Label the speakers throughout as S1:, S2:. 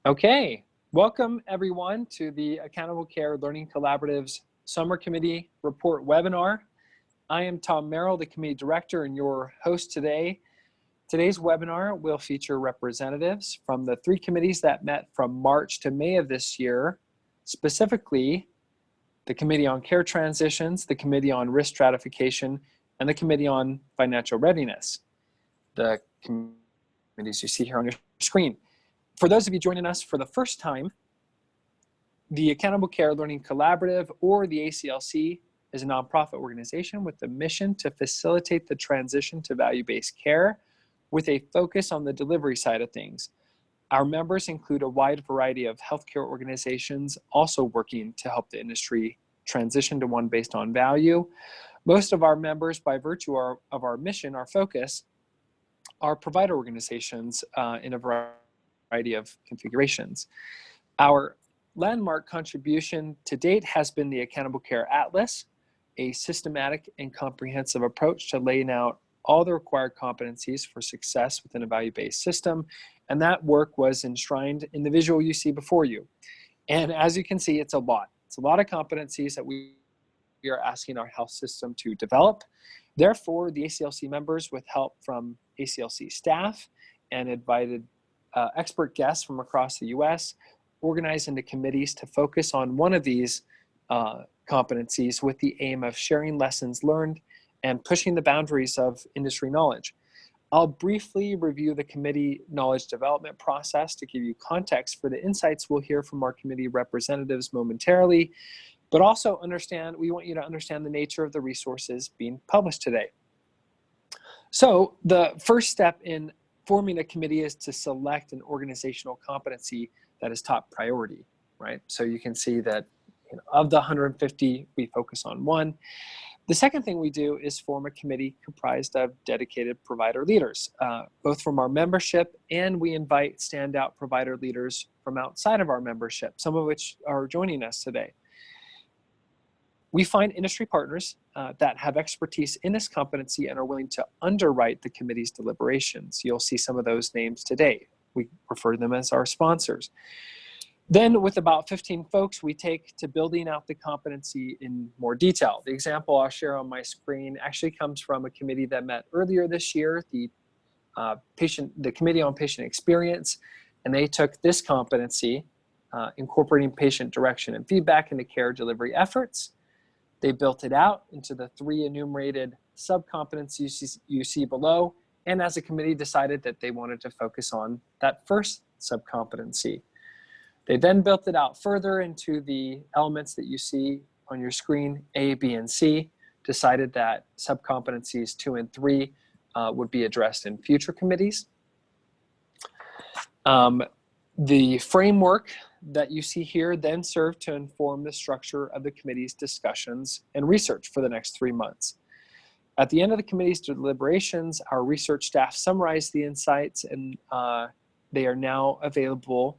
S1: Okay, welcome everyone to the Accountable Care Learning Collaborative's Summer Committee Report webinar. I am Tom Merrill, the Committee Director and your host today. Today's webinar will feature representatives from the three committees that met from March to May of this year, specifically the Committee on Care Transitions, the Committee on Risk Stratification, and the Committee on Financial Readiness. The committees you see here on your screen. For those of you joining us for the first time, the Accountable Care Learning Collaborative, or the ACLC, is a nonprofit organization with the mission to facilitate the transition to value-based care with a focus on the delivery side of things. Our members include a wide variety of healthcare organizations also working to help the industry transition to one based on value. Most of our members, by virtue of our mission, our focus, are provider organizations in a variety of configurations. Our landmark contribution to date has been the Accountable Care Atlas, a systematic and comprehensive approach to laying out all the required competencies for success within a value-based system, and that work was enshrined in the visual you see before you. And as you can see, it's a lot. It's a lot of competencies that we are asking our health system to develop. Therefore, the ACLC members, with help from ACLC staff and invited expert guests from across the US, organized into committees to focus on one of these competencies with the aim of sharing lessons learned and pushing the boundaries of industry knowledge. I'll briefly review the committee knowledge development process to give you context for the insights we'll hear from our committee representatives momentarily, but also we want you to understand the nature of the resources being published today. So the first step in forming a committee is to select an organizational competency that is top priority, right? So you can see that of the 150, we focus on one. The second thing we do is form a committee comprised of dedicated provider leaders, both from our membership, and we invite standout provider leaders from outside of our membership, some of which are joining us today. We find industry partners that have expertise in this competency and are willing to underwrite the committee's deliberations. You'll see some of those names today. We refer to them as our sponsors. Then with about 15 folks, we take to building out the competency in more detail. The example I'll share on my screen actually comes from a committee that met earlier this year, the Committee on Patient Experience, and they took this competency, incorporating patient direction and feedback into care delivery efforts. They built it out into the three enumerated sub-competencies you see below, and as a committee decided that they wanted to focus on that first sub-competency. They then built it out further into the elements that you see on your screen, A, B, and C, decided that sub-competencies 2 and 3 would be addressed in future committees. The framework that you see here then served to inform the structure of the committee's discussions and research for the next 3 months. At the end of the committee's deliberations, our research staff summarized the insights, and they are now available.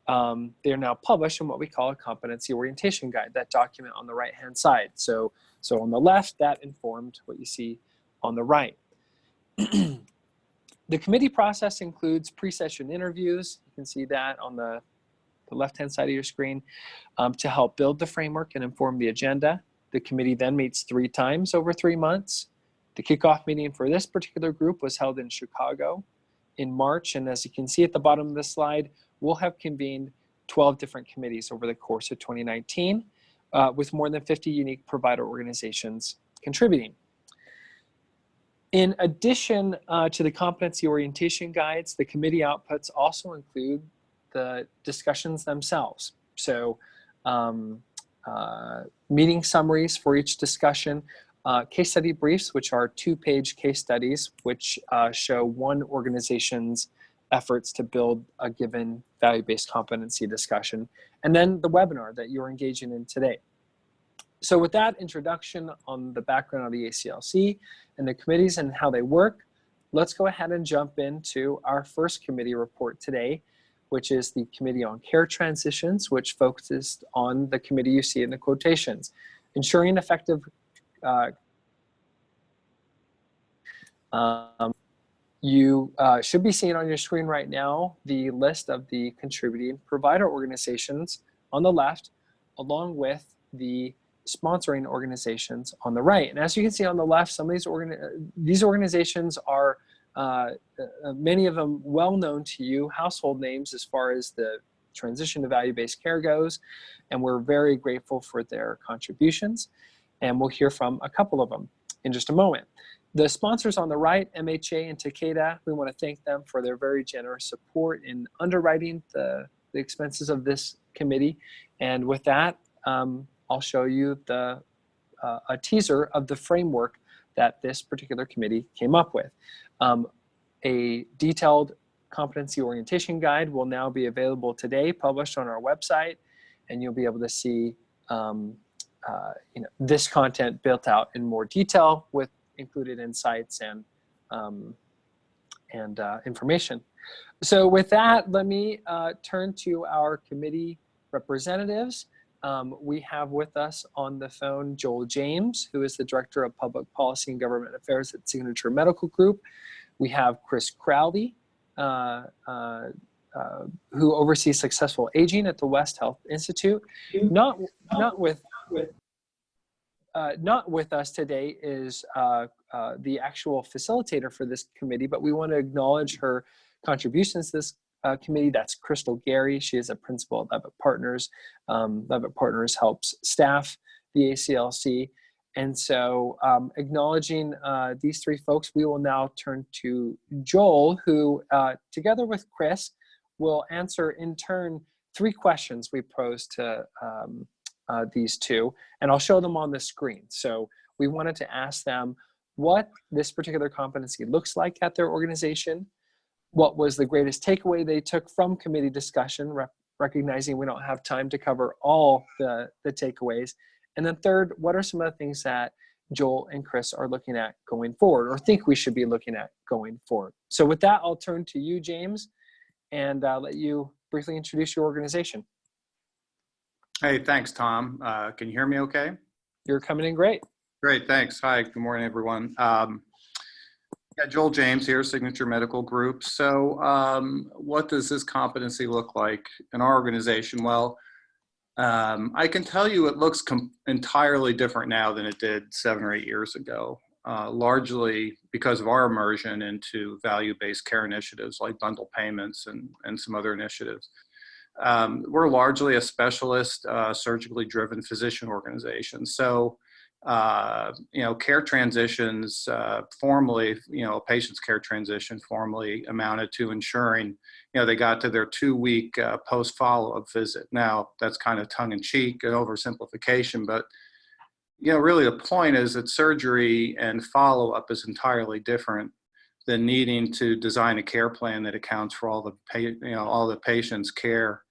S1: They are now published in what we call a competency orientation guide, that document on the right-hand side. So on the left, that informed what you see on the right. The committee process includes pre-session interviews. You can see that on the left-hand side of your screen, to help build the framework and inform the agenda. The committee then meets 3 times over 3 months. The kickoff meeting for this particular group was held in Chicago in March, and as you can see at the bottom of the slide, we'll have convened 12 different committees over the course of 2019, with more than 50 unique provider organizations contributing. In addition to the competency orientation guides, the committee outputs also include the discussions themselves. So meeting summaries for each discussion, case study briefs, which are 2-page case studies, which show one organization's efforts to build a given value-based competency discussion, and then the webinar that you're engaging in today. So with that introduction on the background of the ACLC and the committees and how they work, let's go ahead and jump into our first committee report today, which is the Committee on Care Transitions, which focused on the committee you see in the quotations, ensuring effective You should be seeing on your screen right now the list of the contributing provider organizations on the left, along with the sponsoring organizations on the right. And as you can see on the left, some of these organizations are, many of them well known to you, household names as far as the transition to value-based care goes, and we're very grateful for their contributions. And we'll hear from a couple of them in just a moment. The sponsors on the right, MHA and Takeda, we want to thank them for their very generous support in underwriting the expenses of this committee. And with that, I'll show you a teaser of the framework that this particular committee came up with. A detailed competency orientation guide will now be available today, published on our website, and you'll be able to see this content built out in more detail with included insights and information. So with that, let me turn to our committee representatives. We have with us on the phone Joel James, who is the Director of Public Policy and Government Affairs at Signature Medical Group. We have Chris Crowley, who oversees successful aging at the West Health Institute. Not with us today is the actual facilitator for this committee, but we want to acknowledge her contributions to this committee. That's Crystal Gary. She is a principal at Levitt Partners. Levitt Partners helps staff the ACLC. And so acknowledging these three folks, we will now turn to Joel, who together with Chris will answer in turn 3 questions we posed to these two, and I'll show them on the screen. So we wanted to ask them what this particular competency looks like at their organization, what was the greatest takeaway they took from committee discussion, recognizing we don't have time to cover all the takeaways, and then third, what are some of the things that Joel and Chris are looking at going forward, or think we should be looking at going forward. So with that, I'll turn to you, James, and let you briefly introduce your organization.
S2: Hey, thanks, Tom. Can you hear me okay?
S1: You're coming in great.
S2: Great, thanks. Hi, good morning, everyone. Yeah, Joel James here, Signature Medical Group. So what does this competency look like in our organization? Well, I can tell you it looks entirely different now than it did 7 or 8 years ago, largely because of our immersion into value-based care initiatives like bundle payments and some other initiatives. We're largely a specialist, surgically driven physician organization. So, care transitions formally, a patient's care transition formally amounted to ensuring, they got to their 2-week post follow-up visit. Now, that's kind of tongue in cheek and oversimplification, but, really the point is that surgery and follow-up is entirely different than needing to design a care plan that accounts for all the patient's care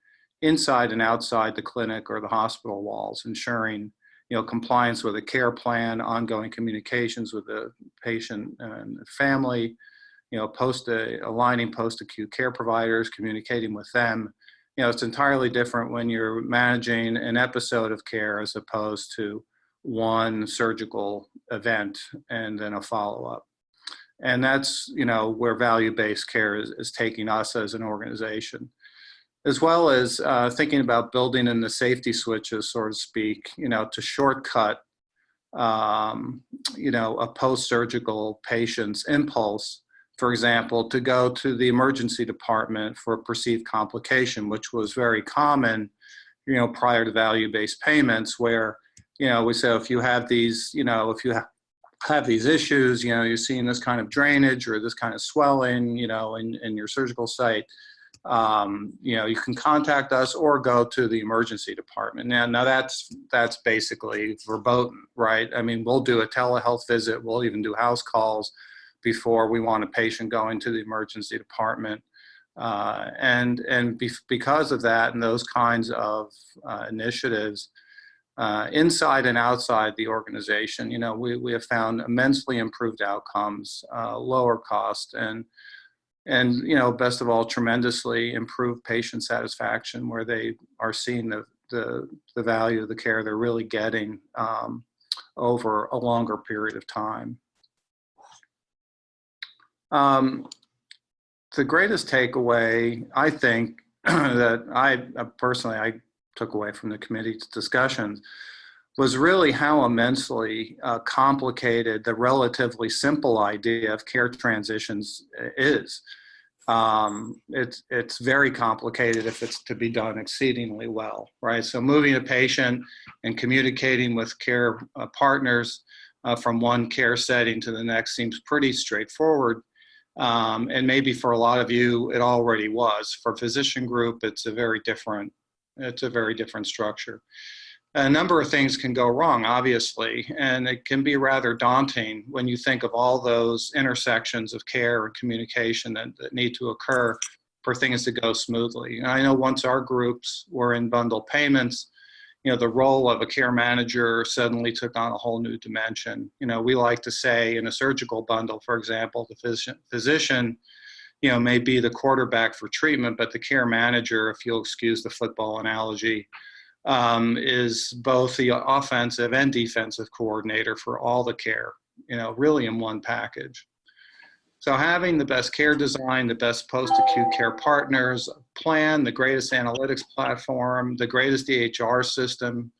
S2: inside and outside the clinic or the hospital walls, ensuring compliance with a care plan, ongoing communications with the patient and the family, aligning post-acute care providers, communicating with them. It's entirely different when you're managing an episode of care as opposed to one surgical event and then a follow-up. And that's, where value-based care is taking us as an organization, as well as thinking about building in the safety switches, so to speak, to shortcut, a post-surgical patient's impulse, for example, to go to the emergency department for a perceived complication, which was very common, prior to value-based payments, where, we say if you have these, if you have these issues, you're seeing this kind of drainage or this kind of swelling, in your surgical site, you can contact us or go to the emergency department. Now that's basically verboten, right? I mean, we'll do a telehealth visit. We'll even do house calls before we want a patient going to the emergency department. Because of that and those kinds of initiatives, inside and outside the organization, we have found immensely improved outcomes, lower cost, and best of all, tremendously improved patient satisfaction, where they are seeing the value of the care they're really getting over a longer period of time. the greatest takeaway, I think, that I personally I took away from the committee's discussions was really how immensely complicated the relatively simple idea of care transitions is. It's very complicated if it's to be done exceedingly well, right? So moving a patient and communicating with care partners from one care setting to the next seems pretty straightforward. And maybe for a lot of you, it already was. For physician group, it's a very different structure. A number of things can go wrong, obviously, and it can be rather daunting when you think of all those intersections of care and communication that need to occur for things to go smoothly. And I know once our groups were in bundle payments, the role of a care manager suddenly took on a whole new dimension. We like to say in a surgical bundle, for example, the physician, may be the quarterback for treatment, but the care manager, if you'll excuse the football analogy, is both the offensive and defensive coordinator for all the care, really in one package. So having the best care design, the best post-acute care partners, plan, the greatest analytics platform, the greatest EHR system,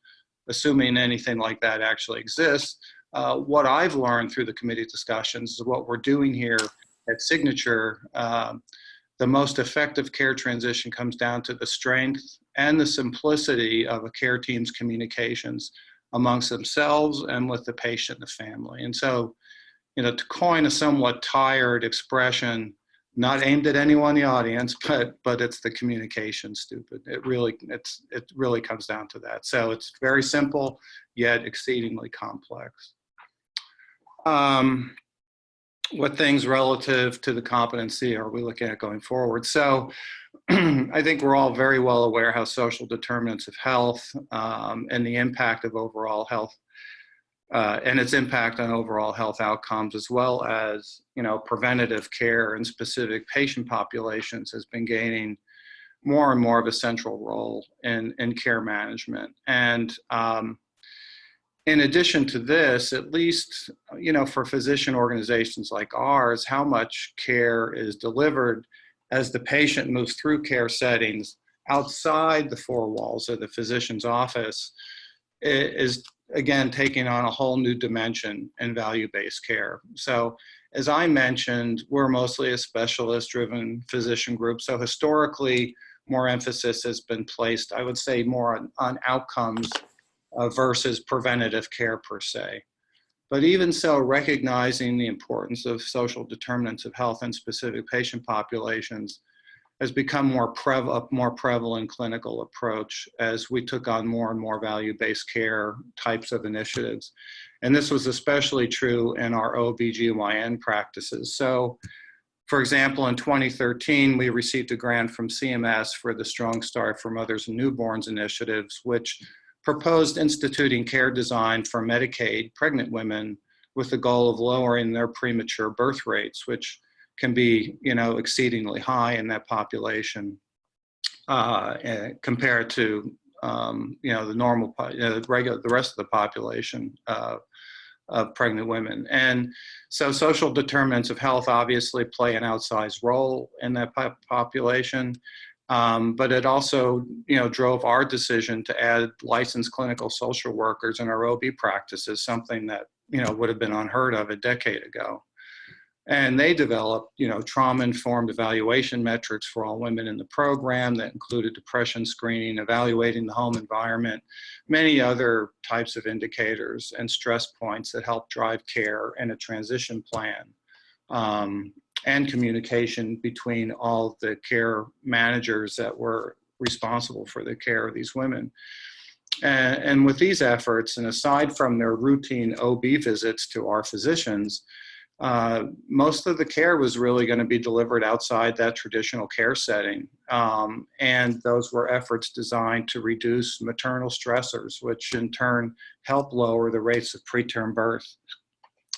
S2: assuming anything like that actually exists, what I've learned through the committee discussions is what we're doing here at Signature. The most effective care transition comes down to the strength and the simplicity of a care team's communications amongst themselves and with the patient and the family. And so, to coin a somewhat tired expression, not aimed at anyone in the audience, but it's the communication stupid. It really comes down to that. So it's very simple, yet exceedingly complex. What things relative to the competency are we looking at going forward? So I think we're all very well aware how social determinants of health and the impact of overall health and its impact on overall health outcomes, as well as, preventative care in specific patient populations has been gaining more and more of a central role in care management. And in addition to this, at least, for physician organizations like ours, how much care is delivered as the patient moves through care settings outside the four walls of the physician's office is, again, taking on a whole new dimension in value-based care. So as I mentioned, we're mostly a specialist-driven physician group. So historically, more emphasis has been placed, I would say, more on outcomes versus preventative care per se. But even so, recognizing the importance of social determinants of health in specific patient populations has become a more prevalent clinical approach as we took on more and more value-based care types of initiatives. And this was especially true in our OBGYN practices. So, for example, in 2013, we received a grant from CMS for the Strong Start for Mothers and Newborns initiatives, which proposed instituting care design for Medicaid pregnant women with the goal of lowering their premature birth rates, which can be, exceedingly high in that population compared to, the normal, the rest of the population of pregnant women. And so social determinants of health obviously play an outsized role in that population. But it also, drove our decision to add licensed clinical social workers in our OB practices, something that, would have been unheard of a decade ago. And they developed, trauma-informed evaluation metrics for all women in the program that included depression screening, evaluating the home environment, many other types of indicators and stress points that help drive care and a transition plan. And communication between all the care managers that were responsible for the care of these women. And with these efforts, and aside from their routine OB visits to our physicians, most of the care was really going to be delivered outside that traditional care setting. And those were efforts designed to reduce maternal stressors, which in turn help lower the rates of preterm birth.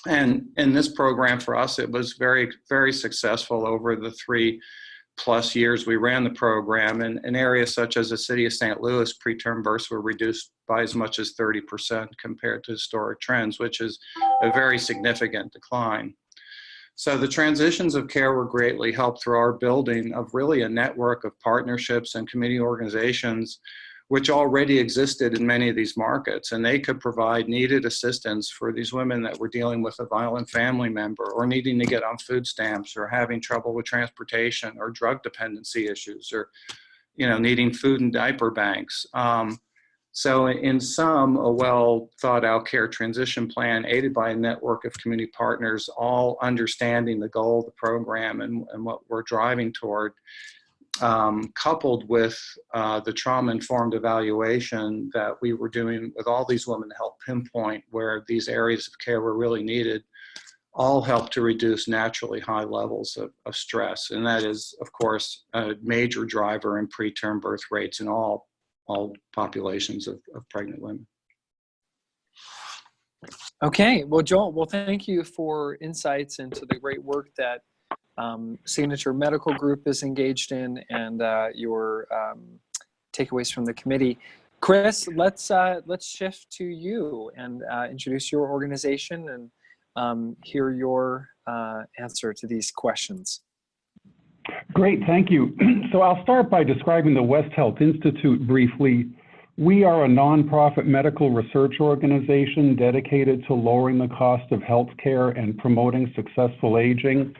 S2: And in this program for us, it was very, very successful over the 3+ years we ran the program. In areas such as the city of St. Louis, preterm births were reduced by as much as 30% compared to historic trends, which is a very significant decline. So the transitions of care were greatly helped through our building of really a network of partnerships and community organizations which already existed in many of these markets, and they could provide needed assistance for these women that were dealing with a violent family member or needing to get on food stamps or having trouble with transportation or drug dependency issues or needing food and diaper banks. So in sum, a well thought out care transition plan aided by a network of community partners, all understanding the goal of the program and what we're driving toward, coupled with the trauma-informed evaluation that we were doing with all these women to help pinpoint where these areas of care were really needed, all help to reduce naturally high levels of stress. And that is, of course, a major driver in preterm birth rates in all populations of pregnant women.
S1: Okay, well, Joel, well, thank you for insights into the great work that Signature Medical Group is engaged in and your takeaways from the committee. Chris, let's shift to you and introduce your organization and hear your answer to these questions.
S3: Great, thank you. So I'll start by describing the West Health Institute briefly. We are a nonprofit medical research organization dedicated to lowering the cost of healthcare and promoting successful aging.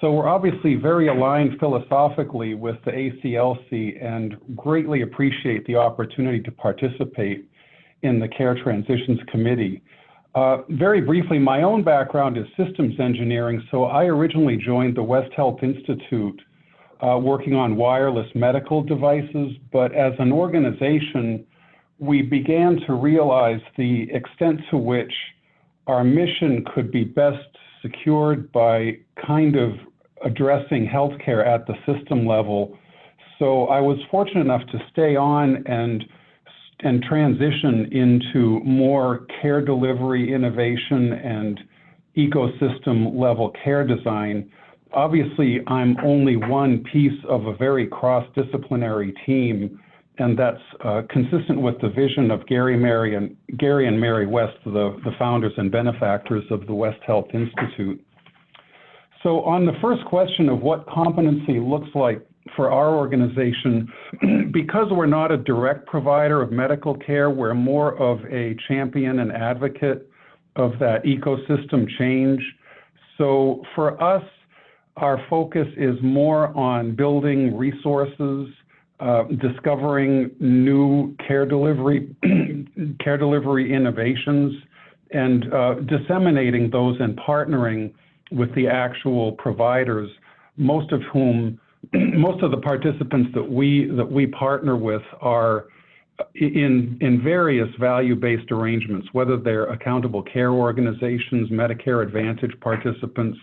S3: So we're obviously very aligned philosophically with the ACLC and greatly appreciate the opportunity to participate in the Care Transitions Committee. Very briefly, my own background is systems engineering, so I originally joined the West Health Institute working on wireless medical devices, but as an organization, we began to realize the extent to which our mission could be best secured by kind of addressing healthcare at the system level. So I was fortunate enough to stay on and transition into more care delivery innovation and ecosystem level care design. Obviously, I'm only one piece of a very cross-disciplinary team, and that's consistent with the vision of Gary and Mary West, the founders and benefactors of the West Health Institute. So on the first question of what competency looks like for our organization, because we're not a direct provider of medical care, we're more of a champion and advocate of that ecosystem change. So for us, our focus is more on building resources, discovering new care delivery innovations, and disseminating those and partnering with the actual providers, most of the participants that we partner with are in various value-based arrangements, whether they're accountable care organizations, Medicare Advantage participants.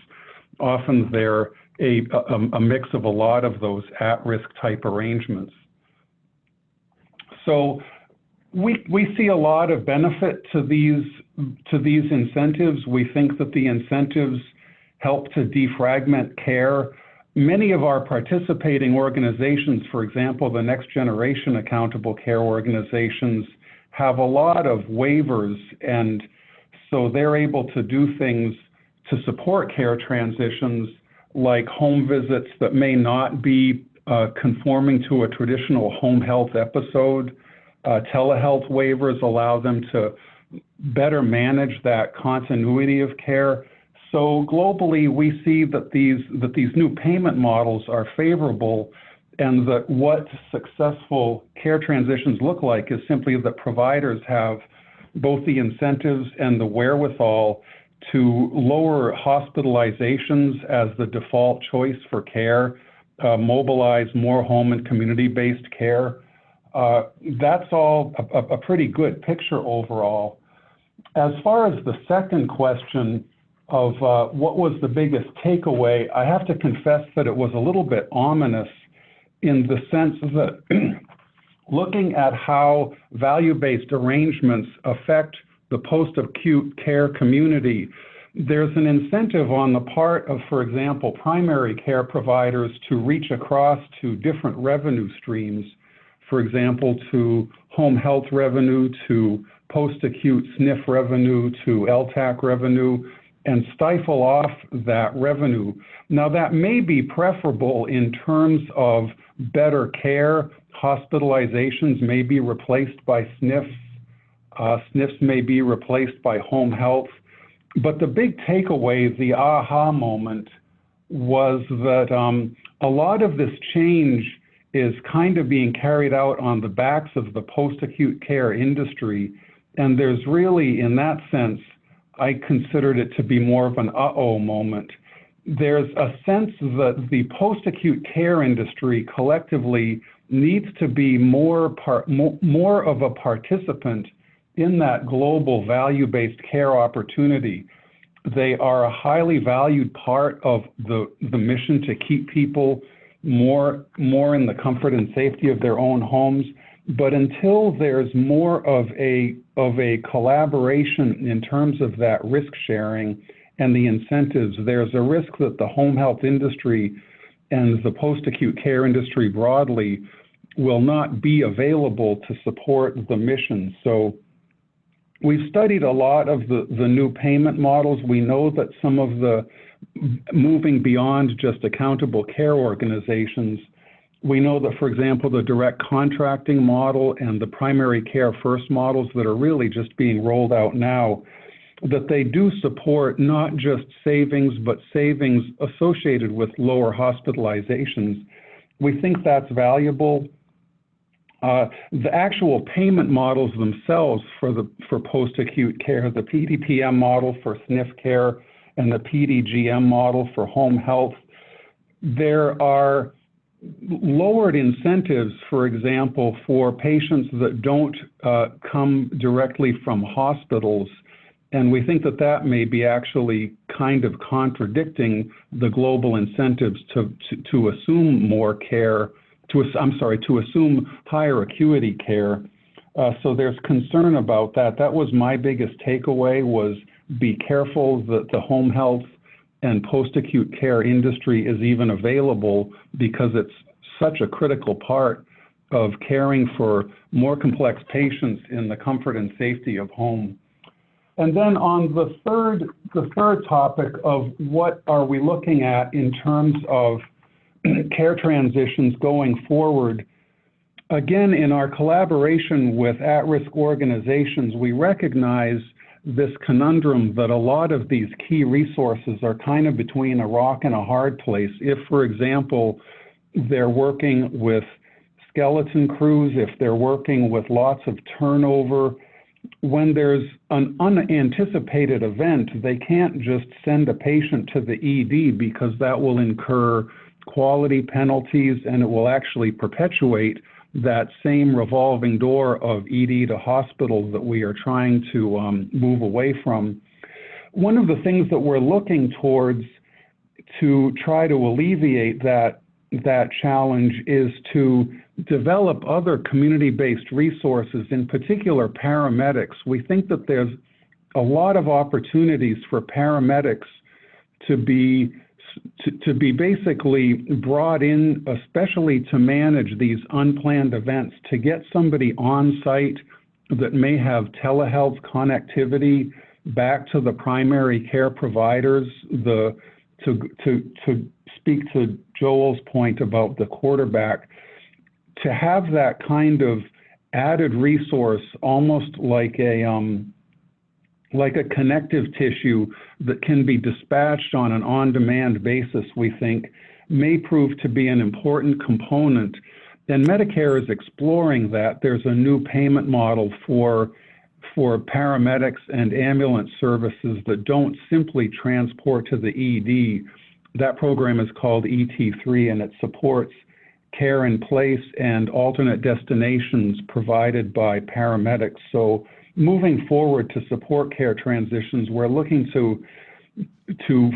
S3: Often they're a mix of a lot of those at-risk type arrangements. So we see a lot of benefit to these incentives. We think that the incentives help to defragment care. Many of our participating organizations, for example, the Next Generation Accountable Care organizations, have a lot of waivers, and so they're able to do things to support care transitions like home visits that may not be conforming to a traditional home health episode. Telehealth waivers allow them to better manage that continuity of care. So globally, we see that these new payment models are favorable, and that what successful care transitions look like is simply that providers have both the incentives and the wherewithal to lower hospitalizations as the default choice for care, mobilize more home and community-based care. That's all a pretty good picture overall. As far as the second question of what was the biggest takeaway, I have to confess that it was a little bit ominous in the sense that looking at how value-based arrangements affect the post-acute care community, there's an incentive on the part of, for example, primary care providers to reach across to different revenue streams, for example, to home health revenue, to post-acute SNF revenue, to LTAC revenue, and stifle off that revenue. Now, that may be preferable in terms of better care. Hospitalizations may be replaced by SNFs. SNFs may be replaced by home health. But the big takeaway, the aha moment, was that a lot of this change is kind of being carried out on the backs of the post-acute care industry. And there's really, in that sense, I considered it to be more of an uh-oh moment. There's a sense that the post-acute care industry collectively needs to be more of a participant in that global value-based care opportunity. They are a highly valued part of the mission to keep people more in the comfort and safety of their own homes. But until there's more of a collaboration in terms of that risk sharing and the incentives, there's a risk that the home health industry and the post-acute care industry broadly will not be available to support the mission. So we've studied a lot of the new payment models. We know that some of the moving beyond just accountable care organizations, we know that, for example, the direct contracting model and the primary care first models that are really just being rolled out now, that they do support not just savings, but savings associated with lower hospitalizations. We think that's valuable. The actual payment models themselves for post-acute care, the PDPM model for SNF care and the PDGM model for home health, there are lowered incentives, for example, for patients that don't come directly from hospitals. And we think that that may be actually kind of contradicting the global incentives to assume more care, to assume higher acuity care. So there's concern about that. That was my biggest takeaway, was be careful that the home health and post-acute care industry is even available, because it's such a critical part of caring for more complex patients in the comfort and safety of home. And then on the third topic of what are we looking at in terms of care transitions going forward, again, in our collaboration with at-risk organizations, we recognize this conundrum that a lot of these key resources are kind of between a rock and a hard place. If, for example, they're working with skeleton crews, if they're working with lots of turnover, when there's an unanticipated event, they can't just send a patient to the ED, because that will incur quality penalties and it will actually perpetuate that same revolving door of ED to hospital that we are trying to move away from. One of the things that we're looking towards to try to alleviate that challenge is to develop other community-based resources, in particular paramedics. We think that there's a lot of opportunities for paramedics to be basically brought in, especially to manage these unplanned events, to get somebody on site that may have telehealth connectivity back to the primary care providers, to speak to Joel's point about the quarterback, to have that kind of added resource, almost like a connective tissue that can be dispatched on an on-demand basis, we think may prove to be an important component. And Medicare is exploring that. There's a new payment model for paramedics and ambulance services that don't simply transport to the ED. That program is called ET3, and it supports care in place and alternate destinations provided by paramedics. So moving forward to support care transitions, we're looking to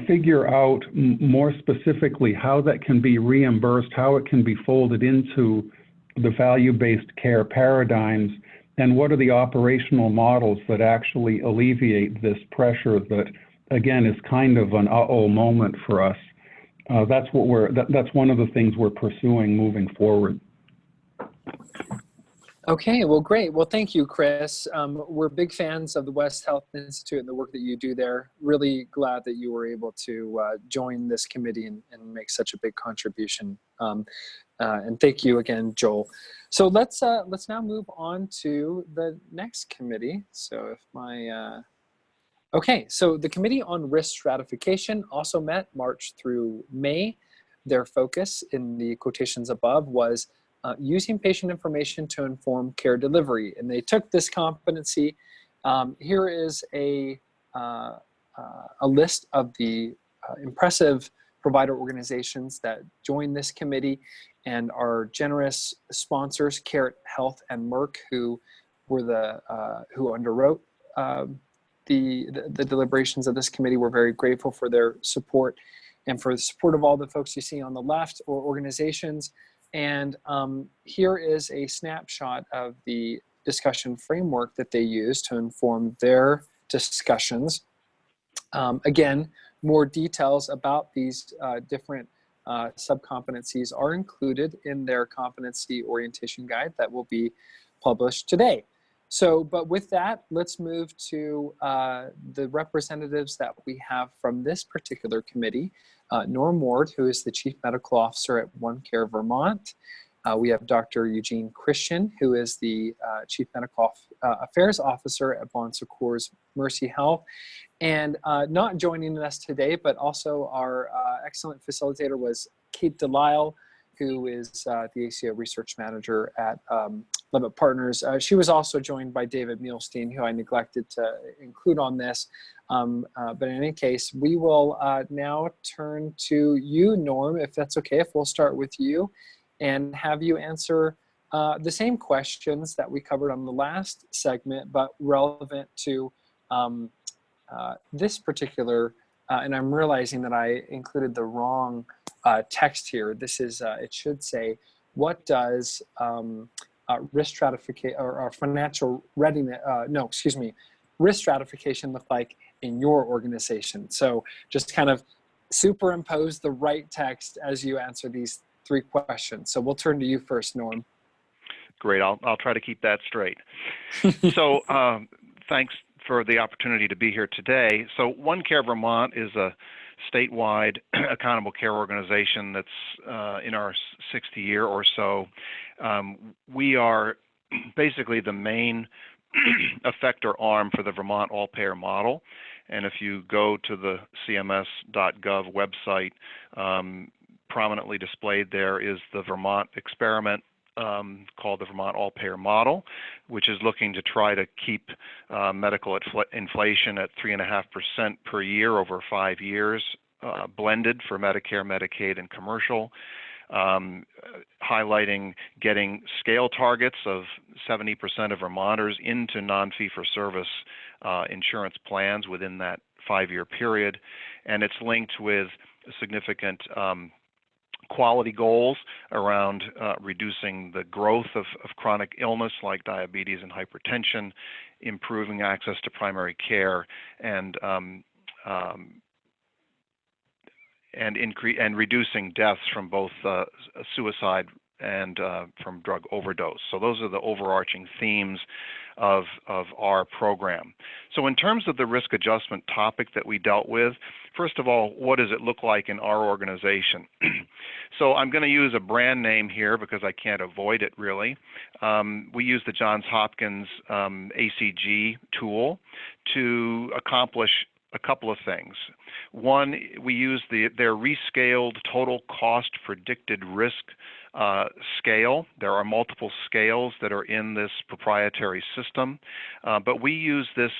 S3: figure out more specifically how that can be reimbursed, how it can be folded into the value-based care paradigms, and what are the operational models that actually alleviate this pressure that, again, is kind of an uh-oh moment for us. That's one of the things we're pursuing moving forward.
S1: Okay, well, great. Well, thank you, Chris. We're big fans of the West Health Institute and the work that you do there. Really glad that you were able to join this committee and make such a big contribution. And thank you again, Joel. So let's now move on to the next committee. So if my okay, so the Committee on Risk Stratification also met March through May. Their focus in the quotations above was using patient information to inform care delivery. And they took this competency. Here is a list of the impressive provider organizations that joined this committee and our generous sponsors, Carrot Health and Merck, who were who underwrote the deliberations of this committee. We're very grateful for their support and for the support of all the folks you see on the left or organizations. And here is a snapshot of the discussion framework that they use to inform their discussions. Again, more details about these different subcompetencies are included in their competency orientation guide that will be published today. So, but with that, let's move to the representatives that we have from this particular committee. Norm Ward, who is the Chief Medical Officer at OneCare Vermont. We have Dr. Eugene Christian, who is the Chief Medical Affairs Officer at Bon Secours Mercy Health. And not joining us today, but also our excellent facilitator was Kate Delisle, who is the ACO Research Manager at Levitt Partners. She was also joined by David Muhlstein, who I neglected to include on this. But in any case, we will now turn to you, Norm, if that's okay, if we'll start with you and have you answer the same questions that we covered on the last segment, but relevant to this particular, and I'm realizing that I included the wrong text here. This is, it should say, what does risk stratification or financial readiness, risk stratification look like in your organization? So just kind of superimpose the right text as you answer these three questions. So we'll turn to you first, Norm.
S4: Great, I'll try to keep that straight. So thanks for the opportunity to be here today. So OneCare Vermont is a statewide accountable care organization that's in our 60th year or so. We are basically the main effector arm for the Vermont all-payer model. And if you go to the cms.gov website, prominently displayed there is the Vermont experiment called the Vermont all-payer model, which is looking to try to keep medical inflation at 3.5% per year over 5 years, blended for Medicare, Medicaid, and commercial, highlighting getting scale targets of 70% of Vermonters into non-fee-for-service insurance plans within that 5-year period. And it's linked with significant quality goals around reducing the growth of chronic illness like diabetes and hypertension, improving access to primary care, and reducing deaths from both suicide and from drug overdose. So those are the overarching themes of our program. So in terms of the risk adjustment topic that we dealt with, first of all, what does it look like in our organization? So I'm going to use a brand name here because I can't avoid it really. We use the Johns Hopkins ACG tool to accomplish a couple of things. One, we use their rescaled total cost predicted risk scale. There are multiple scales that are in this proprietary system, but we use this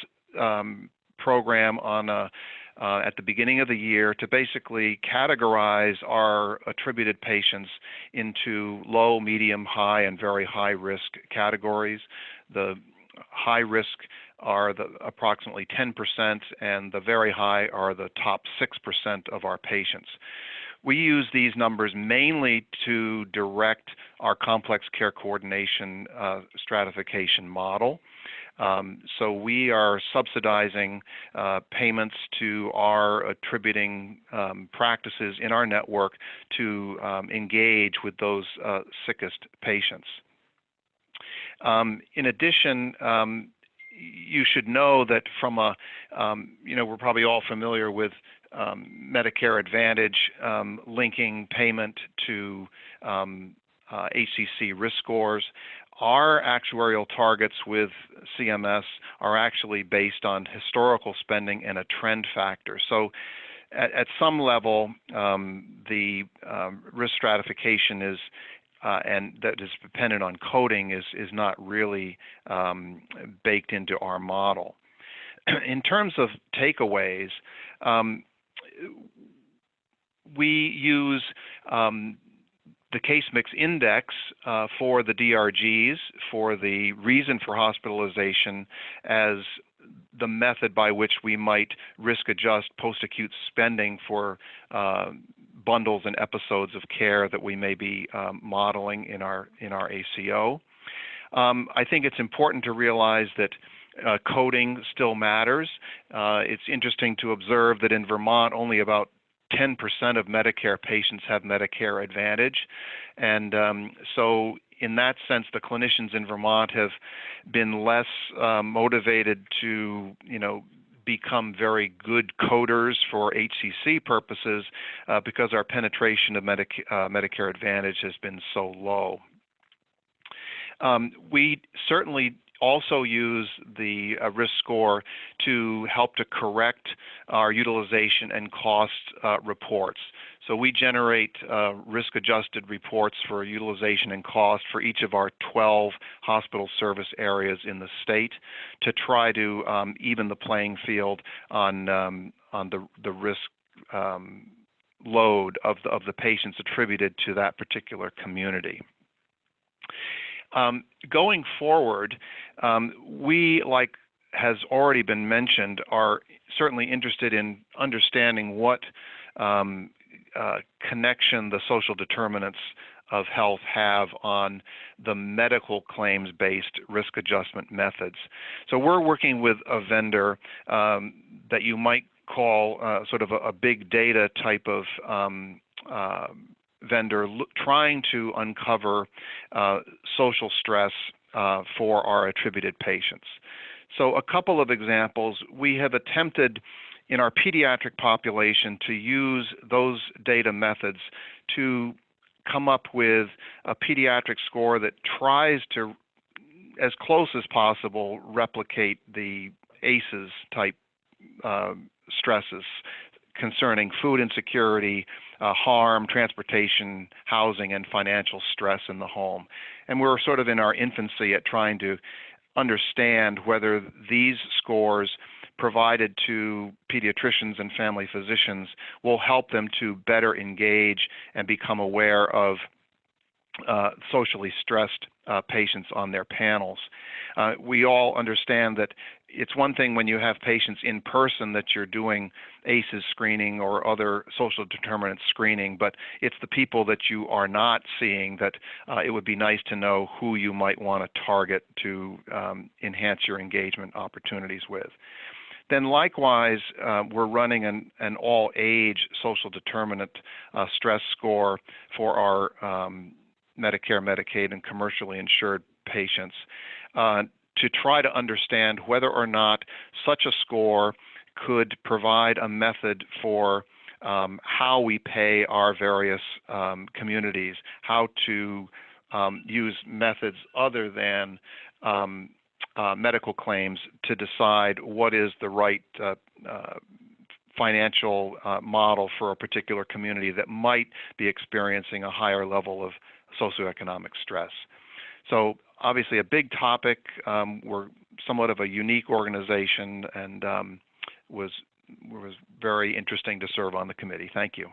S4: program on at the beginning of the year to basically categorize our attributed patients into low, medium, high, and very high risk categories. The high risk are the approximately 10%, and the very high are the top 6% of our patients. We use these numbers mainly to direct our complex care coordination stratification model. So we are subsidizing payments to our attributing practices in our network to engage with those sickest patients. In addition, you should know that from a, we're probably all familiar with Medicare Advantage linking payment to HCC risk scores. Our actuarial targets with CMS are actually based on historical spending and a trend factor. So at some level, the risk stratification is and that is dependent on coding is not really baked into our model. In terms of takeaways, we use the case mix index for the DRGs for the reason for hospitalization as the method by which we might risk adjust post-acute spending for bundles and episodes of care that we may be modeling in our ACO. I think it's important to realize that coding still matters. It's interesting to observe that in Vermont, only about 10% of Medicare patients have Medicare Advantage. And so in that sense, the clinicians in Vermont have been less motivated to, become very good coders for HCC purposes because our penetration of Medicare Advantage has been so low. We certainly also use the risk score to help to correct our utilization and cost reports. So we generate risk-adjusted reports for utilization and cost for each of our 12 hospital service areas in the state to try to even the playing field on the risk load of the patients attributed to that particular community. Going forward, we, like has already been mentioned, are certainly interested in understanding what connection the social determinants of health have on the medical claims-based risk adjustment methods. So we're working with a vendor that you might call sort of a big data type of vendor trying to uncover social stress for our attributed patients. So a couple of examples. We have attempted in our pediatric population to use those data methods to come up with a pediatric score that tries to, as close as possible, replicate the ACEs type stresses concerning food insecurity, harm, transportation, housing, and financial stress in the home. And we're sort of in our infancy at trying to understand whether these scores provided to pediatricians and family physicians will help them to better engage and become aware of socially stressed patients on their panels. We all understand that it's one thing when you have patients in person that you're doing ACEs screening or other social determinant screening, but it's the people that you are not seeing that it would be nice to know who you might want to target to enhance your engagement opportunities with. Then likewise, we're running an all-age social determinant stress score for our Medicare, Medicaid, and commercially insured patients to try to understand whether or not such a score could provide a method for how we pay our various communities, how to use methods other than medical claims to decide what is the right financial model for a particular community that might be experiencing a higher level of socioeconomic stress. So obviously a big topic. We're somewhat of a unique organization, and was very interesting to serve on the committee. Thank you.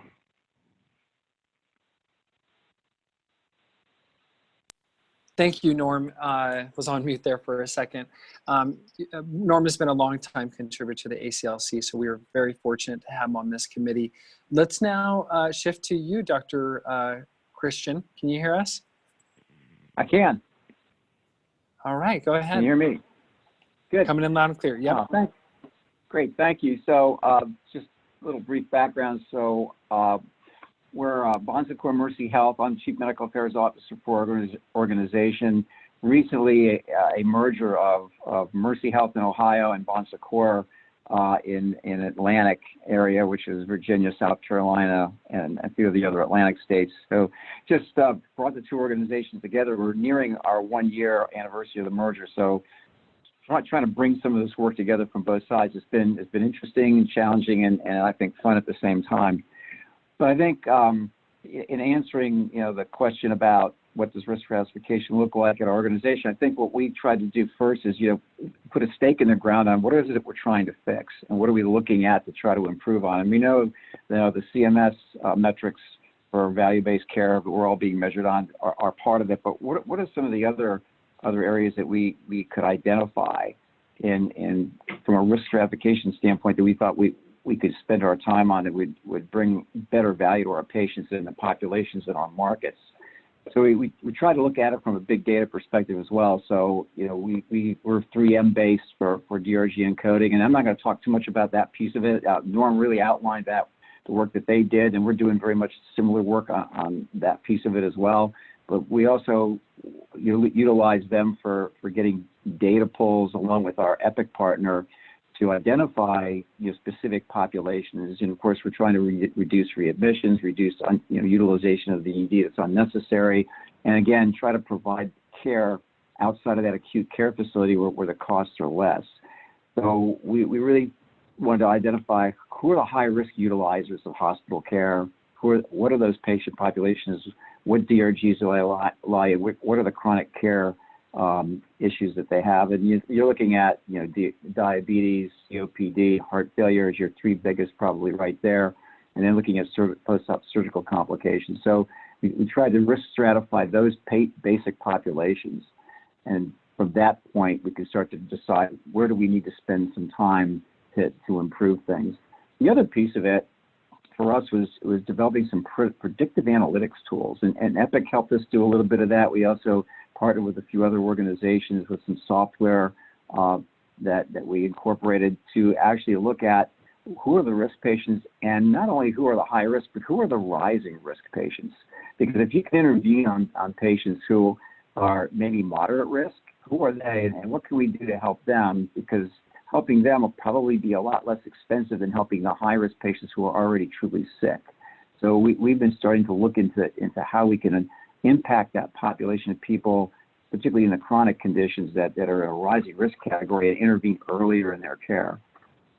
S1: Thank you, Norm. Was on mute there for a second. Norm has been a long-time contributor to the ACLC, so we are very fortunate to have him on this committee. Let's now shift to you, Dr. Christian. Can you hear us?
S5: I can.
S1: All right, go ahead.
S5: Can you hear me? Good.
S1: Coming in loud and clear. Yeah.
S5: Great, thank you. So just a little brief background. So we're Bon Secours Mercy Health. I'm Chief Medical Affairs Officer for our organization. recently a merger of Mercy Health in Ohio and Bon Secours in Atlantic area, which is Virginia, South Carolina, and a few of the other Atlantic states. So just brought the two organizations together. We're nearing our 1-year anniversary of the merger. So trying to bring some of this work together from both sides has been interesting and challenging and I think fun at the same time. But I think in answering the question about what does risk stratification look like at our organization, I think what we tried to do first is put a stake in the ground on what is it that we're trying to fix and what are we looking at to try to improve on. And we know the CMS metrics for value-based care that we're all being measured on are part of it, but what are some of the other areas that we could identify in from a risk stratification standpoint that we thought we could spend our time on that would bring better value to our patients and the populations in our markets. So we try to look at it from a big data perspective as well. So we're 3M based for DRG encoding, and I'm not going to talk too much about that piece of it. Norm really outlined the work that they did, and we're doing very much similar work on that piece of it as well. But we also utilize them for getting data pulls along with our Epic partner to identify specific populations. And of course, we're trying to reduce readmissions, reduce utilization of the ED that's unnecessary, and again, try to provide care outside of that acute care facility where the costs are less. So we really wanted to identify who are the high-risk utilizers of hospital care, what are those patient populations, what DRGs do they lie in, what are the chronic care issues that they have, and you're looking at diabetes, COPD, heart failure as your three biggest probably right there, and then looking at post-op surgical complications. So we tried to risk stratify those basic populations, and from that point we can start to decide where do we need to spend some time to improve things. The other piece of it for us was developing some predictive analytics tools, and Epic helped us do a little bit of that. We also partnered with a few other organizations with some software that we incorporated to actually look at who are the risk patients, and not only who are the high risk, but who are the rising risk patients. Because if you can intervene on patients who are maybe moderate risk, who are they and what can we do to help them? Because helping them will probably be a lot less expensive than helping the high-risk patients who are already truly sick. So we've been starting to look into how we can impact that population of people, particularly in the chronic conditions that are in a rising risk category, and intervene earlier in their care.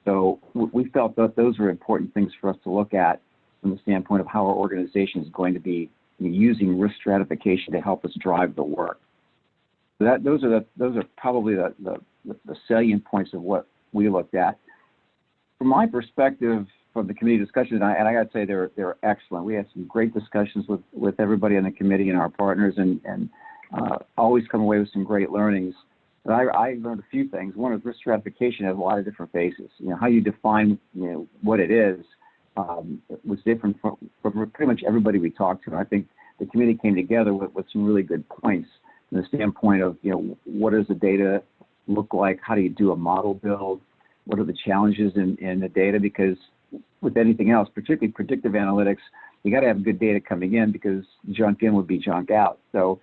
S5: So we felt that those were important things for us to look at from the standpoint of how our organization is going to be using risk stratification to help us drive the work. So those are probably the salient points of what we looked at. From my perspective, from the committee discussions, and I got to say they're excellent. We had some great discussions with everybody on the committee and our partners, and always come away with some great learnings. But I learned a few things. One is risk stratification has a lot of different faces. How you define what it is was different from pretty much everybody we talked to. And I think the committee came together with some really good points from the standpoint of what does the data look like? How do you do a model build? What are the challenges in the data? Because with anything else, particularly predictive analytics, you got to have good data coming in because junk in would be junk out. So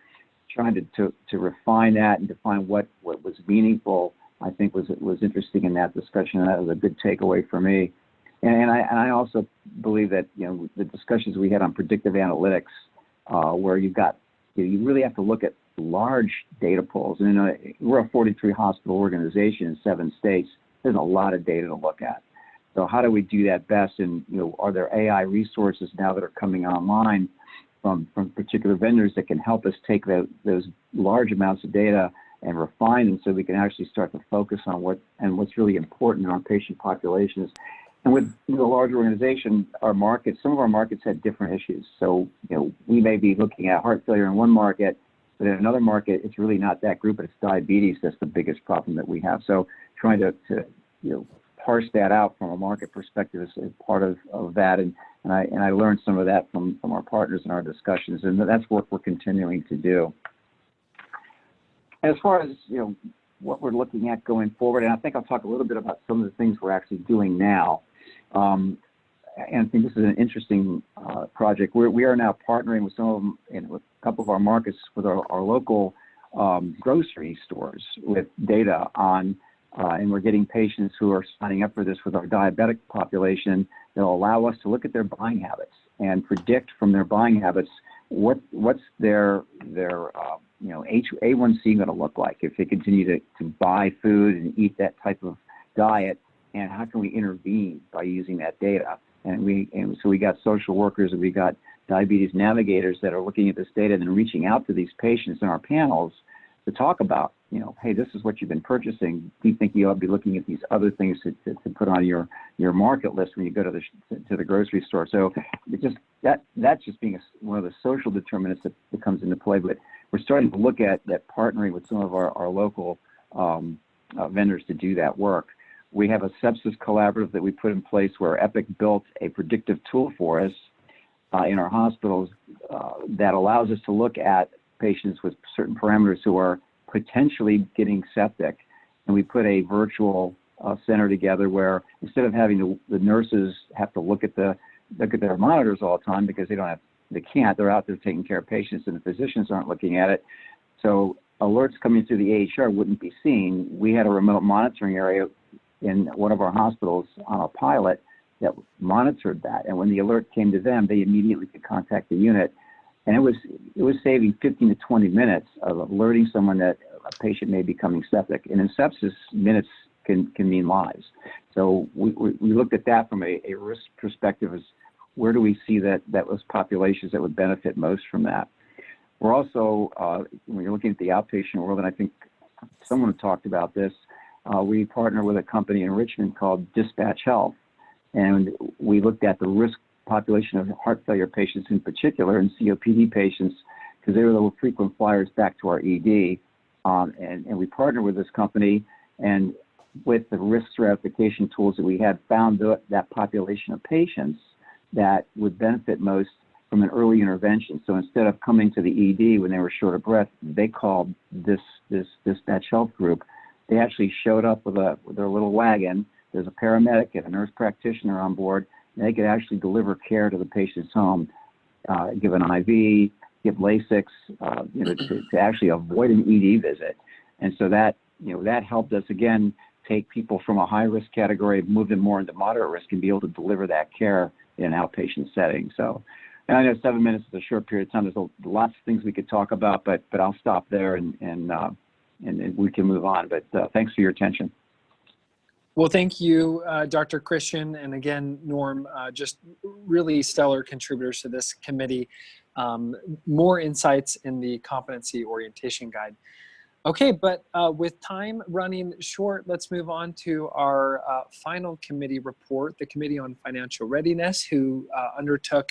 S5: trying to refine that and define what was meaningful, I think was interesting in that discussion. And that was a good takeaway for me. And I also believe that the discussions we had on predictive analytics, where you really have to look at large data pools. And we're a 43 hospital organization in 7 states. There's a lot of data to look at. So how do we do that best? And are there AI resources now that are coming online from particular vendors that can help us take those large amounts of data and refine them so we can actually start to focus on what's really important in our patient populations. And with a large organization, some of our markets had different issues. So we may be looking at heart failure in one market, but in another market, it's really not that group, but it's diabetes that's the biggest problem that we have. So trying to parse that out from a market perspective is part of that. And I learned some of that from our partners in our discussions, and that's work we're continuing to do. As far as what we're looking at going forward, and I think I'll talk a little bit about some of the things we're actually doing now. And I think this is an interesting project. We are now partnering with some of them, with a couple of our markets, with our local grocery stores with data on, and we're getting patients who are signing up for this with our diabetic population that will allow us to look at their buying habits and predict from their buying habits what's their A1C going to look like if they continue to buy food and eat that type of diet, and how can we intervene by using that data? And so we got social workers and we got diabetes navigators that are looking at this data and then reaching out to these patients in our panels to talk about, hey, this is what you've been purchasing. Do you think you ought to be looking at these other things to put on your market list when you go to the grocery store? So it just that's just being one of the social determinants that comes into play. But we're starting to look at that, partnering with some of our local vendors to do that work. We have a sepsis collaborative that we put in place where Epic built a predictive tool for us in our hospitals that allows us to look at patients with certain parameters who are potentially getting septic. And we put a virtual center together where instead of having the nurses have to look at their monitors all the time because they're out there taking care of patients and the physicians aren't looking at it. So alerts coming through the AHR wouldn't be seen. We had a remote monitoring area in one of our hospitals on a pilot that monitored that. And when the alert came to them, they immediately could contact the unit. And it was saving 15 to 20 minutes of alerting someone that a patient may be becoming septic. And in sepsis, minutes can mean lives. So we looked at that from a risk perspective as where do we see that those populations that would benefit most from that. We're also, when you're looking at the outpatient world, and I think someone talked about this, we partner with a company in Richmond called Dispatch Health. And we looked at the risk population of heart failure patients in particular and COPD patients because they were the frequent flyers back to our ED. And we partnered with this company, and with the risk stratification tools that we had, found that population of patients that would benefit most from an early intervention. So instead of coming to the ED when they were short of breath, they called this Dispatch Health group. They actually showed up with their little wagon. There's a paramedic and a nurse practitioner on board, and they could actually deliver care to the patient's home, give an IV, give Lasix, to actually avoid an ED visit. And so that helped us, again, take people from a high-risk category, move them more into moderate risk, and be able to deliver that care in an outpatient setting. So, and I know 7 minutes is a short period of time. There's lots of things we could talk about, but I'll stop there and we can move on. But thanks for your attention.
S1: Well, thank you, Dr. Christian, and again, Norm, just really stellar contributors to this committee. More insights in the competency orientation guide. Okay, but with time running short, let's move on to our final committee report, the Committee on Financial Readiness, who undertook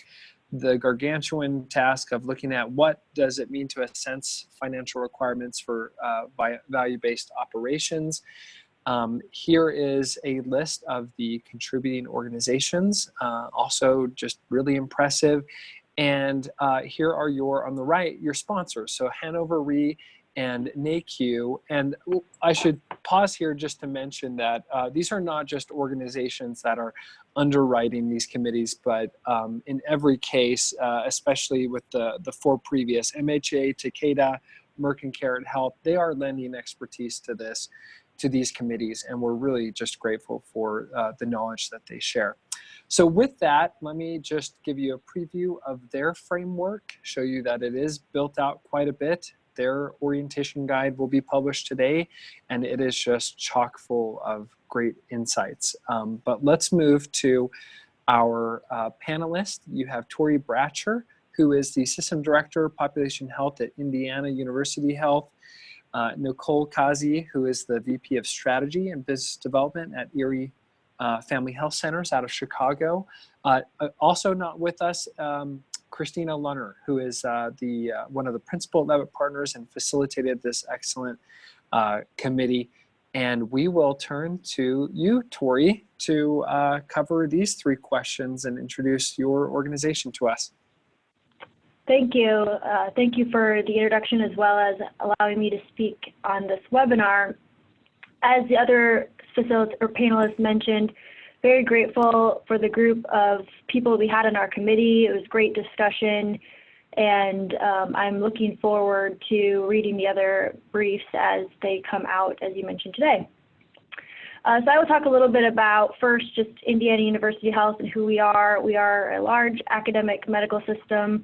S1: the gargantuan task of looking at what does it mean to assess financial requirements for value-based operations. Here is a list of the contributing organizations, also just really impressive. And here are on the right, your sponsors. So Hanover Re and NACU. And I should pause here just to mention that these are not just organizations that are underwriting these committees, but in every case, especially with the four previous, MHA, Takeda, Merck and Carrot Health, they are lending expertise to these committees, and we're really just grateful for the knowledge that they share. So with that, let me just give you a preview of their framework, show you that it is built out quite a bit. Their orientation guide will be published today, and it is just chock full of great insights. But let's move to our panelists. You have Tori Bratcher, who is the System Director, Population Health at Indiana University Health. Nicole Kazi, who is the VP of Strategy and Business Development at Erie Family Health Centers out of Chicago. Also not with us, Christina Lerner, who is one of the principal Levitt partners and facilitated this excellent committee. And we will turn to you, Tori, to cover these three questions and introduce your organization to us.
S6: Thank you. Thank you for the introduction as well as allowing me to speak on this webinar. As the other panelists mentioned, very grateful for the group of people we had in our committee. It was great discussion, And I'm looking forward to reading the other briefs as they come out, as you mentioned today. So I will talk a little bit about, first, just Indiana University Health and who we are. We are a large academic medical system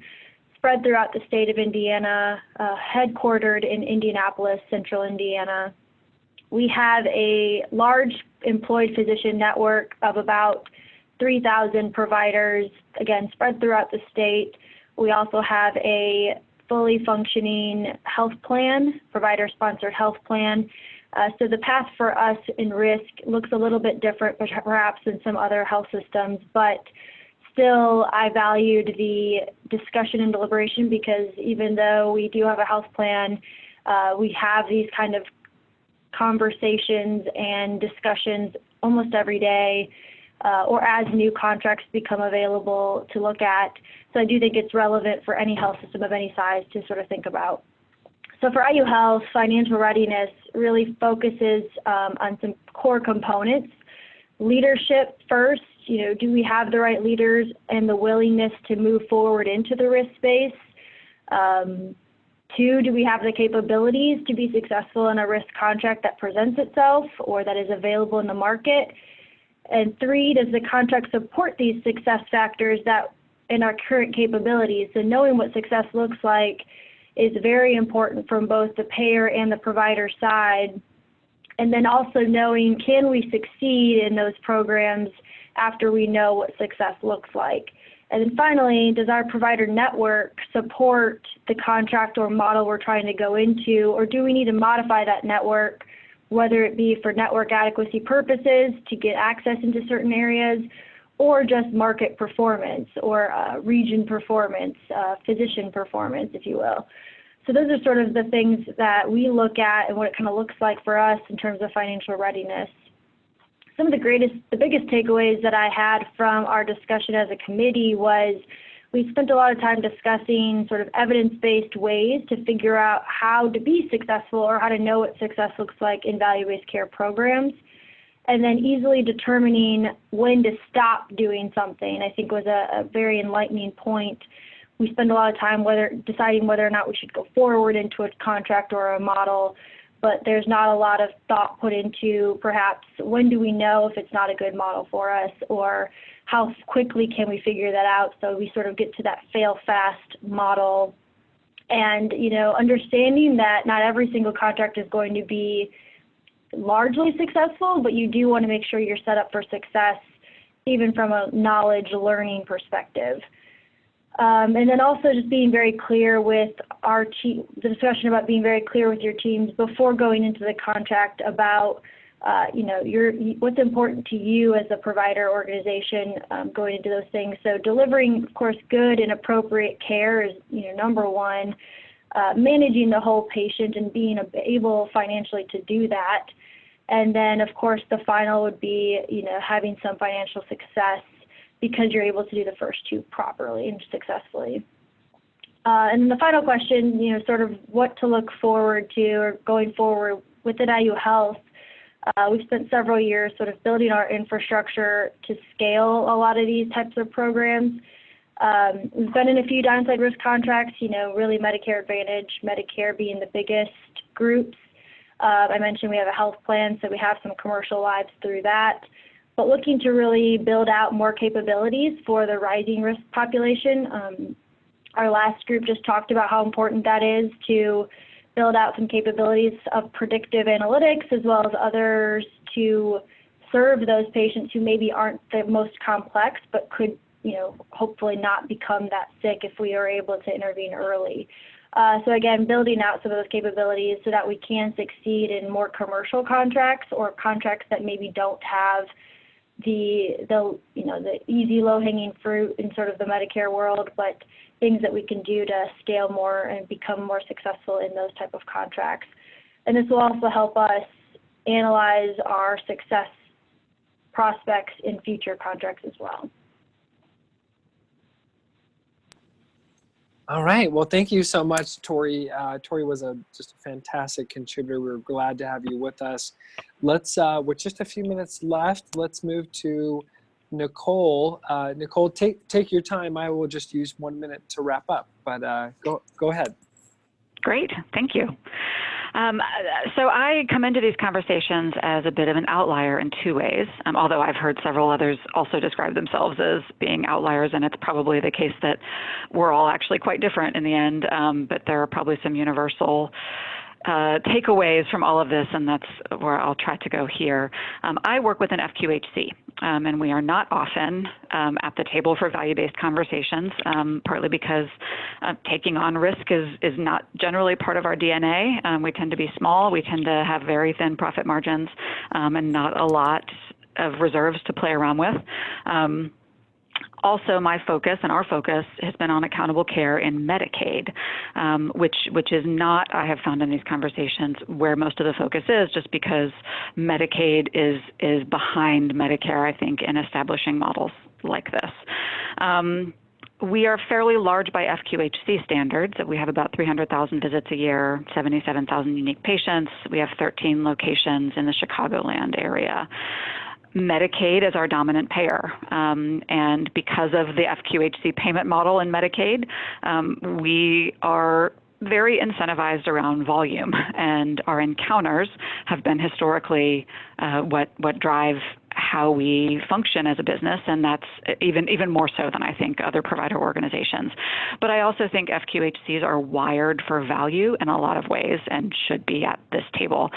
S6: spread throughout the state of Indiana, headquartered in Indianapolis, central Indiana. We have a large employed physician network of about 3,000 providers, again, spread throughout the state. We also have a fully functioning health plan, provider-sponsored health plan. So the path for us in risk looks a little bit different, perhaps, than some other health systems, but still I valued the discussion and deliberation, because even though we do have a health plan, we have these kind of conversations and discussions almost every day, or as new contracts become available to look at. So I do think it's relevant for any health system of any size to sort of think about. So for IU Health, financial readiness really focuses on some core components. Leadership first, do we have the right leaders and the willingness to move forward into the risk space? 2, do we have the capabilities to be successful in a risk contract that presents itself or that is available in the market? And 3, does the contract support these success factors that in our current capabilities? So knowing what success looks like is very important from both the payer and the provider side. And then also knowing, can we succeed in those programs after we know what success looks like? And then finally, does our provider network support the contract or model we're trying to go into, or do we need to modify that network, whether it be for network adequacy purposes to get access into certain areas, or just market performance or region performance, physician performance, if you will. So those are sort of the things that we look at and what it kind of looks like for us in terms of financial readiness. Some of the biggest takeaways that I had from our discussion as a committee was we spent a lot of time discussing sort of evidence-based ways to figure out how to be successful or how to know what success looks like in value-based care programs, and then easily determining when to stop doing something, I think, was a very enlightening point. We spend a lot of time deciding whether or not we should go forward into a contract or a model, but there's not a lot of thought put into perhaps when do we know if it's not a good model for us, or how quickly can we figure that out, so we sort of get to that fail-fast model. And, understanding that not every single contract is going to be largely successful, but you do want to make sure you're set up for success, even from a knowledge learning perspective. And then also just being very clear with our team, the discussion about being very clear with your teams before going into the contract about, what's important to you as a provider organization going into those things. So delivering, of course, good and appropriate care is, number one. Managing the whole patient and being able financially to do that. And then, of course, the final would be, having some financial success because you're able to do the first 2 properly and successfully. And then the final question, sort of what to look forward to or going forward within IU Health. We've spent several years sort of building our infrastructure to scale a lot of these types of programs. We've been in a few downside risk contracts, really Medicare Advantage, Medicare being the biggest groups. I mentioned we have a health plan, so we have some commercial lives through that. But looking to really build out more capabilities for the rising risk population. Our last group just talked about how important that is to build out some capabilities of predictive analytics, as well as others to serve those patients who maybe aren't the most complex, but could, hopefully not become that sick if we are able to intervene early. So again, building out some of those capabilities so that we can succeed in more commercial contracts or contracts that maybe don't have the easy low-hanging fruit in sort of the Medicare world, but things that we can do to scale more and become more successful in those type of contracts. And this will also help us analyze our success prospects in future contracts as well.
S1: All right. Well, thank you so much, Tori. Tori was just a fantastic contributor. We're glad to have you with us. Let's, with just a few minutes left, let's move to Nicole. Nicole, take your time. I will just use 1 minute to wrap up, but go ahead.
S7: Great, thank you. So I come into these conversations as a bit of an outlier in two ways, although I've heard several others also describe themselves as being outliers, and it's probably the case that we're all actually quite different in the end, but there are probably some universal takeaways from all of this, and that's where I'll try to go here. I work with an FQHC, and we are not often at the table for value-based conversations, partly because taking on risk is not generally part of our DNA. We tend to be small. We tend to have very thin profit margins and not a lot of reserves to play around with. Also, my focus and our focus has been on accountable care in Medicaid, which is not, I have found in these conversations, where most of the focus is, just because Medicaid is behind Medicare, I think, in establishing models like this. We are fairly large by FQHC standards. We have about 300,000 visits a year, 77,000 unique patients. We have 13 locations in the Chicagoland area. Medicaid is our dominant payer, and because of the FQHC payment model in Medicaid, we are very incentivized around volume, and our encounters have been historically what drive how we function as a business, and that's even more so than I think other provider organizations. But I also think FQHCs are wired for value in a lot of ways and should be at this table.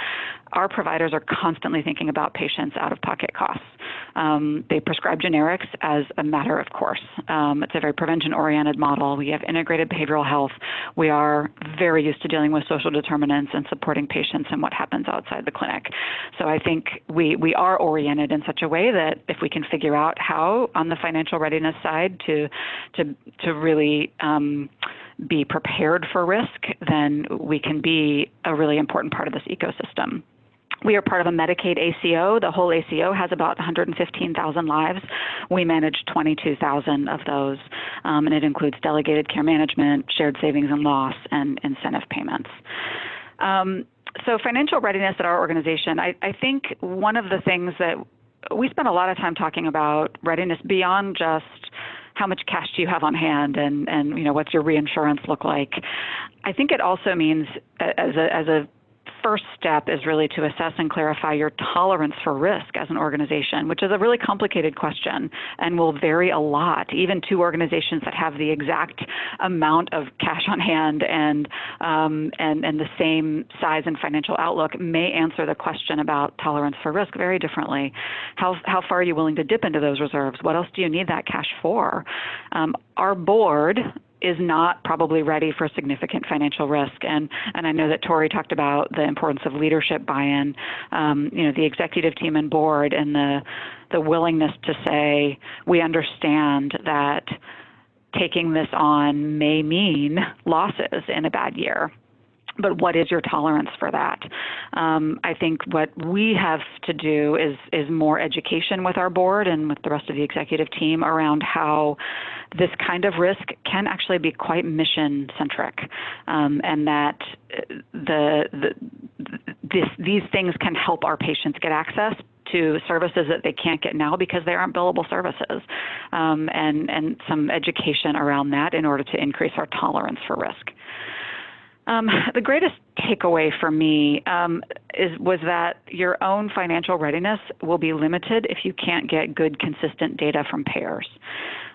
S7: Our providers are constantly thinking about patients' out-of-pocket costs. They prescribe generics as a matter of course. It's a very prevention-oriented model. We have integrated behavioral health. We are very used to dealing with social determinants and supporting patients and what happens outside the clinic. So I think we are oriented in such a way that if we can figure out how, on the financial readiness side, to really be prepared for risk, then we can be a really important part of this ecosystem. We are part of a Medicaid ACO. The whole ACO has about 115,000 lives. We manage 22,000 of those, and it includes delegated care management, shared savings and loss, and incentive payments. So financial readiness at our organization, I think one of the things that we spend a lot of time talking about readiness beyond just how much cash do you have on hand and what's your reinsurance look like. I think it also means as a first step is really to assess and clarify your tolerance for risk as an organization, which is a really complicated question and will vary a lot. Even two organizations that have the exact amount of cash on hand and the same size and financial outlook may answer the question about tolerance for risk very differently. How far are you willing to dip into those reserves? What else do you need that cash for? Our board is not probably ready for significant financial risk. And I know that Tori talked about the importance of leadership buy-in, the executive team and board, and the willingness to say, we understand that taking this on may mean losses in a bad year. But what is your tolerance for that? I think what we have to do is more education with our board and with the rest of the executive team around how this kind of risk can actually be quite mission-centric, and that these things can help our patients get access to services that they can't get now because they aren't billable services, and some education around that in order to increase our tolerance for risk. The greatest takeaway for me was that your own financial readiness will be limited if you can't get good, consistent data from payers.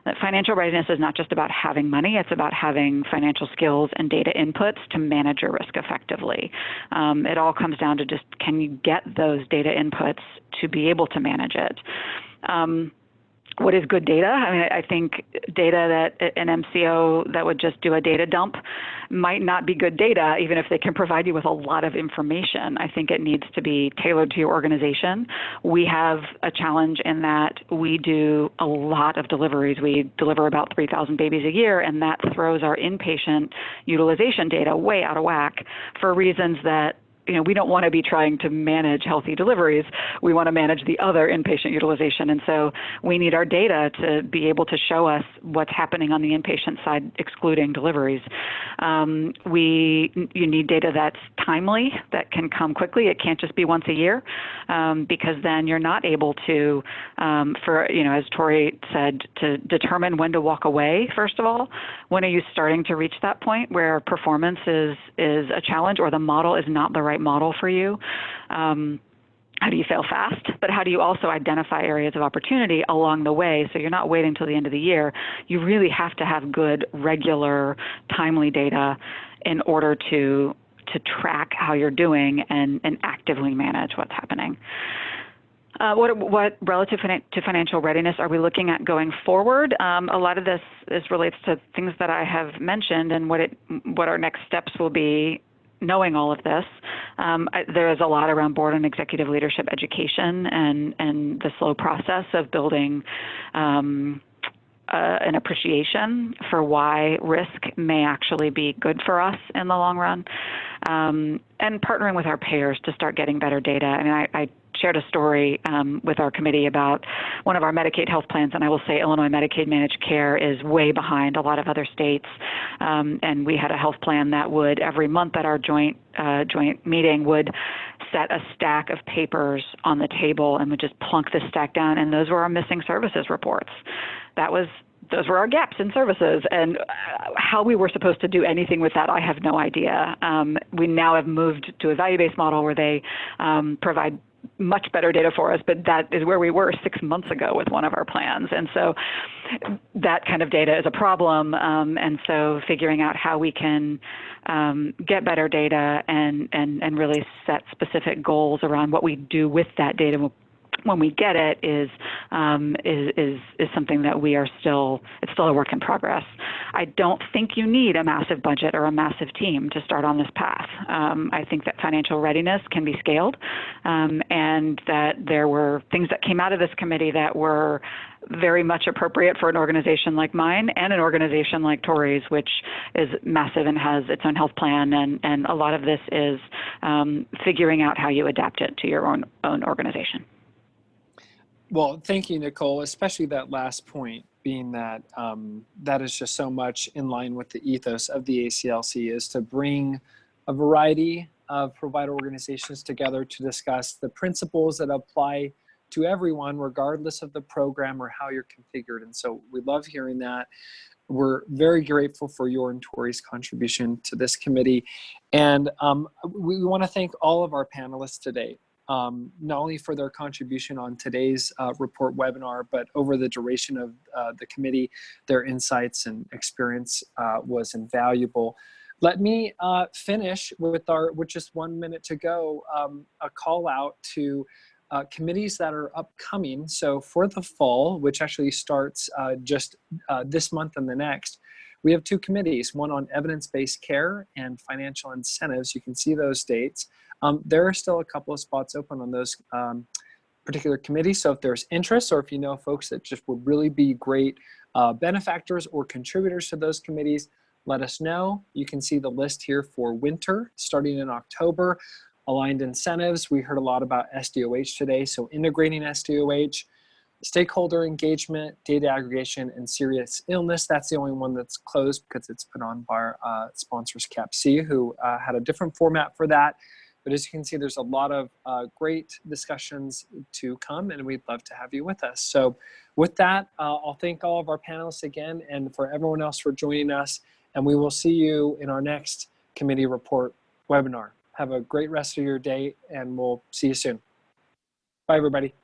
S7: That financial readiness is not just about having money, it's about having financial skills and data inputs to manage your risk effectively. It all comes down to just, can you get those data inputs to be able to manage it? What is good data? I mean, I think data that an MCO that would just do a data dump might not be good data, even if they can provide you with a lot of information. I think it needs to be tailored to your organization. We have a challenge in that we do a lot of deliveries. We deliver about 3,000 babies a year, and that throws our inpatient utilization data way out of whack for reasons that we don't want to be trying to manage healthy deliveries. We want to manage the other inpatient utilization. And so we need our data to be able to show us what's happening on the inpatient side, excluding deliveries. You need data that's timely, that can come quickly. It can't just be once a year, because then you're not able to, as Tori said, to determine when to walk away, first of all. When are you starting to reach that point where performance is a challenge, or the model is not the right model for you? How do you fail fast? But how do you also identify areas of opportunity along the way, so you're not waiting till the end of the year? You really have to have good, regular, timely data in order to track how you're doing and actively manage what's happening. What relative to financial readiness are we looking at going forward? A lot of this relates to things that I have mentioned and what our next steps will be. Knowing all of this, there is a lot around board and executive leadership education and the slow process of building an appreciation for why risk may actually be good for us in the long run, and partnering with our payers to start getting better data. I mean, I shared a story with our committee about one of our Medicaid health plans, and I will say Illinois Medicaid managed care is way behind a lot of other states. And we had a health plan that would, every month at our joint meeting, would set a stack of papers on the table and would just plunk this stack down, and those were our missing services reports. Those were our gaps in services, and how we were supposed to do anything with that, I have no idea. We now have moved to a value-based model where they provide much better data for us, but that is where we were 6 months ago with one of our plans. And so that kind of data is a problem. And so figuring out how we can get better data and really set specific goals around what we do with that data when we get it is something that it's still a work in progress. I don't think you need a massive budget or a massive team to start on this path. I think that financial readiness can be scaled, and that there were things that came out of this committee that were very much appropriate for an organization like mine and an organization like Tori's, which is massive and has its own health plan. And a lot of this is figuring out how you adapt it to your own organization.
S1: Well, thank you, Nicole, especially that last point, being that that is just so much in line with the ethos of the ACLC, is to bring a variety of provider organizations together to discuss the principles that apply to everyone, regardless of the program or how you're configured. And so we love hearing that. We're very grateful for your and Tori's contribution to this committee. And we want to thank all of our panelists today. Not only for their contribution on today's report webinar, but over the duration of the committee, their insights and experience was invaluable. Let me finish with just 1 minute to go, a call out to committees that are upcoming. So for the fall, which actually starts just this month and the next, we have 2 committees, one on evidence-based care and financial incentives. You can see those dates. There are still a couple of spots open on those particular committees. So if there's interest, or if you know folks that just would really be great benefactors or contributors to those committees, let us know. You can see the list here for winter, starting in October. Aligned incentives, we heard a lot about SDOH today. So integrating SDOH, stakeholder engagement, data aggregation, and serious illness. That's the only one that's closed because it's put on by our sponsors, CAPC, who had a different format for that. But as you can see, there's a lot of great discussions to come, and we'd love to have you with us. So with that, I'll thank all of our panelists again, and for everyone else for joining us. And we will see you in our next committee report webinar. Have a great rest of your day, and we'll see you soon. Bye, everybody.